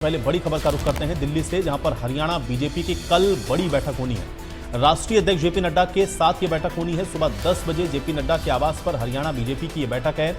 पहले बड़ी खबर का रुख करते हैं दिल्ली से, जहां पर हरियाणा बीजेपी की कल बड़ी बैठक होनी है। राष्ट्रीय अध्यक्ष जेपी नड्डा के साथ ये बैठक होनी है। सुबह 10 बजे जेपी नड्डा के आवास पर हरियाणा बीजेपी की ये बैठक है।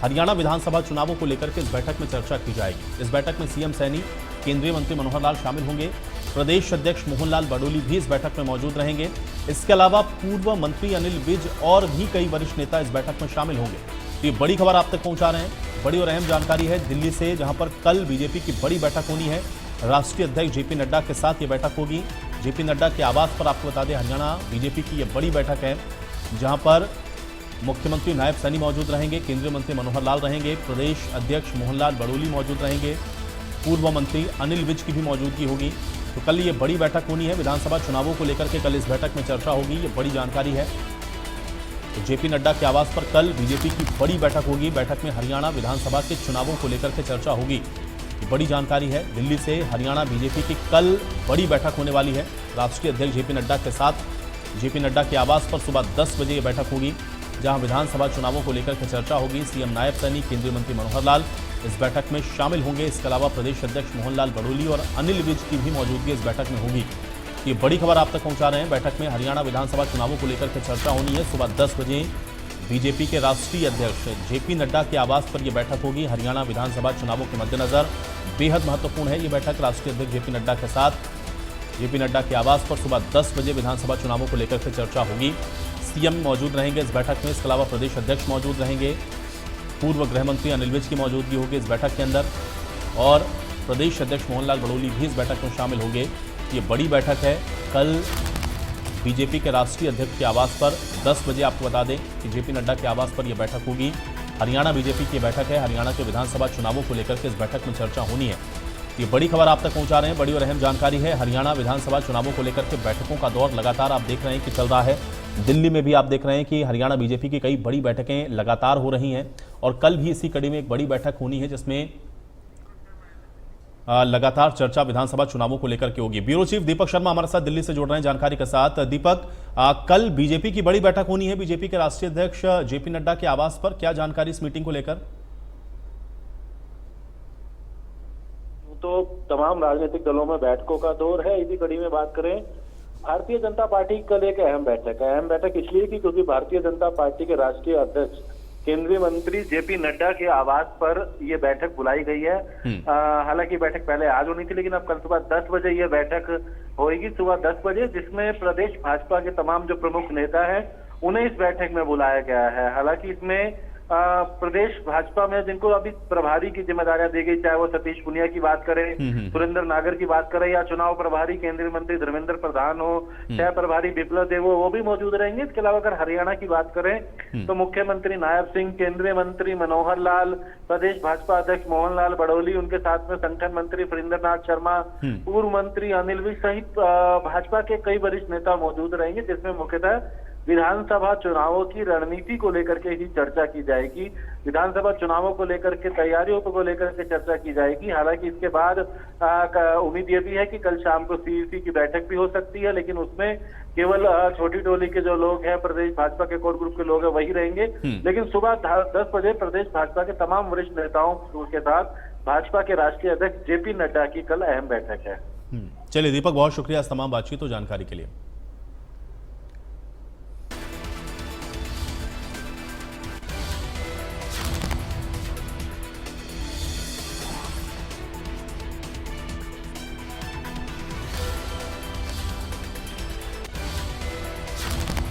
हरियाणा विधानसभा चुनावों को लेकर के इस बैठक में चर्चा की जाएगी। इस बैठक में सीएम सैनी, केंद्रीय मंत्री मनोहर लाल शामिल होंगे। प्रदेश अध्यक्ष मोहन लाल बडोली भी इस बैठक में मौजूद रहेंगे। इसके अलावा पूर्व मंत्री अनिल विज और भी कई वरिष्ठ नेता इस बैठक में शामिल होंगे। तो ये बड़ी खबर आप तक पहुंचा रहे हैं। बड़ी और अहम जानकारी है दिल्ली से, जहां पर कल बीजेपी की बड़ी बैठक होनी है। राष्ट्रीय अध्यक्ष जेपी नड्डा के साथ ये बैठक होगी। जेपी नड्डा के आवास पर आपको बता दें, हरियाणा बीजेपी की ये बड़ी बैठक है, जहां पर मुख्यमंत्री नायब सैनी मौजूद रहेंगे, केंद्रीय मंत्री मनोहर लाल रहेंगे, प्रदेश अध्यक्ष मोहन लाल बडोली मौजूद रहेंगे, पूर्व मंत्री अनिल विज की भी मौजूदगी होगी। तो कल ये बड़ी बैठक होनी है। विधानसभा चुनावों को लेकर के कल इस बैठक में चर्चा होगी, ये बड़ी जानकारी है। तो जेपी नड्डा के आवास पर कल बीजेपी की बड़ी बैठक होगी। बैठक में हरियाणा विधानसभा के चुनावों को लेकर के चर्चा होगी। ये बड़ी जानकारी है दिल्ली से। हरियाणा बीजेपी की कल बड़ी बैठक होने वाली है। राष्ट्रीय अध्यक्ष जेपी नड्डा के साथ जेपी नड्डा के आवास पर सुबह 10 बजे ये बैठक होगी, जहां विधानसभा चुनावों को लेकर के चर्चा होगी। सीएम नायब सैनी, केंद्रीय मंत्री मनोहर लाल इस बैठक में शामिल होंगे। इसके अलावा प्रदेश अध्यक्ष मोहन लाल बडोली और अनिल विज की भी मौजूदगी इस बैठक में होगी। ये बड़ी खबर आप तक पहुंचा रहे हैं। बैठक में हरियाणा विधानसभा चुनावों को लेकर के चर्चा होनी है। सुबह 10 बजे बीजेपी के राष्ट्रीय अध्यक्ष जेपी नड्डा के आवास पर यह बैठक होगी। हरियाणा विधानसभा चुनावों के मद्देनजर बेहद महत्वपूर्ण है ये बैठक। राष्ट्रीय अध्यक्ष जेपी नड्डा के साथ जेपी नड्डा के आवास पर सुबह 10 बजे विधानसभा चुनावों को लेकर के चर्चा होगी। सीएम मौजूद रहेंगे इस बैठक में। इसके अलावा प्रदेश अध्यक्ष मौजूद रहेंगे, पूर्व गृह मंत्री अनिल विज की मौजूदगी होगी इस बैठक के अंदर, और प्रदेश अध्यक्ष मोहन लाल बडोली भी इस बैठक में शामिल होंगे। ये बड़ी बैठक है। कल बीजेपी के राष्ट्रीय अध्यक्ष के आवास पर 10 बजे आपको बता दें कि जेपी नड्डा के आवास पर यह बैठक होगी। हरियाणा बीजेपी की बैठक है। हरियाणा के विधानसभा चुनावों को लेकर के इस बैठक में चर्चा होनी है। ये बड़ी खबर आप तक पहुंचा रहे हैं। बड़ी और अहम जानकारी है। हरियाणा विधानसभा चुनावों को लेकर के बैठकों का दौर लगातार आप देख रहे हैं कि चल रहा है। दिल्ली में भी आप देख रहे हैं कि हरियाणा बीजेपी की कई बड़ी बैठकें लगातार हो रही हैं, और कल भी इसी कड़ी में एक बड़ी बैठक होनी है, जिसमें लगातार चर्चा विधानसभा चुनावों को लेकर के होगी। ब्यूरो चीफ दीपक शर्मा हमारे साथ दिल्ली से जुड़ रहे हैं जानकारी के साथ। दीपक, कल बीजेपी की बड़ी बैठक होनी है बीजेपी के राष्ट्रीय अध्यक्ष जेपी नड्डा के आवास पर, क्या जानकारी इस मीटिंग को लेकर? तो तमाम राजनीतिक दलों में बैठकों का दौर है। इसी कड़ी में बात करें, भारतीय जनता पार्टी की कल एक अहम बैठक है। अहम बैठक इसलिए की क्योंकि भारतीय जनता पार्टी के राष्ट्रीय अध्यक्ष केंद्रीय मंत्री जेपी नड्डा के आवास पर ये बैठक बुलाई गई है। हालांकि बैठक पहले आज होनी थी, लेकिन अब कल सुबह 10 बजे ये बैठक होगी, सुबह 10 बजे, जिसमें प्रदेश भाजपा के तमाम जो प्रमुख नेता हैं उन्हें इस बैठक में बुलाया गया है। हालांकि इसमें प्रदेश भाजपा में जिनको अभी प्रभारी की जिम्मेदारियां दी गई, चाहे वो सतीश पुनिया की बात करें, सुरेंद्र नागर की बात करें, या चुनाव प्रभारी केंद्रीय मंत्री धर्मेंद्र प्रधान हो, चाहे प्रभारी बिप्लब देव हो, वो भी मौजूद रहेंगे। इसके अलावा अगर हरियाणा की बात करें तो मुख्यमंत्री नायब सिंह, केंद्रीय मंत्री मनोहर लाल, प्रदेश भाजपा अध्यक्ष मोहन लाल बडोली, उनके साथ में संगठन मंत्री फरिंदर नाथ शर्मा, पूर्व मंत्री अनिल विज सहित भाजपा के कई वरिष्ठ नेता मौजूद रहेंगे, जिसमें मुख्यतः विधानसभा चुनावों की रणनीति को लेकर के ही चर्चा की जाएगी। विधानसभा चुनावों को लेकर के तैयारियों को लेकर के चर्चा की जाएगी। हालांकि इसके बाद उम्मीद ये भी है कि कल शाम को सीईसी की बैठक भी हो सकती है, लेकिन उसमें केवल छोटी टोली के जो लोग हैं, प्रदेश भाजपा के कोर ग्रुप के लोग हैं, वही रहेंगे। लेकिन सुबह 10 बजे प्रदेश भाजपा के तमाम वरिष्ठ नेताओं के साथ भाजपा के राष्ट्रीय अध्यक्ष जेपी नड्डा की कल अहम बैठक है। चलिए दीपक, बहुत शुक्रिया इस तमाम बातचीत और जानकारी के लिए।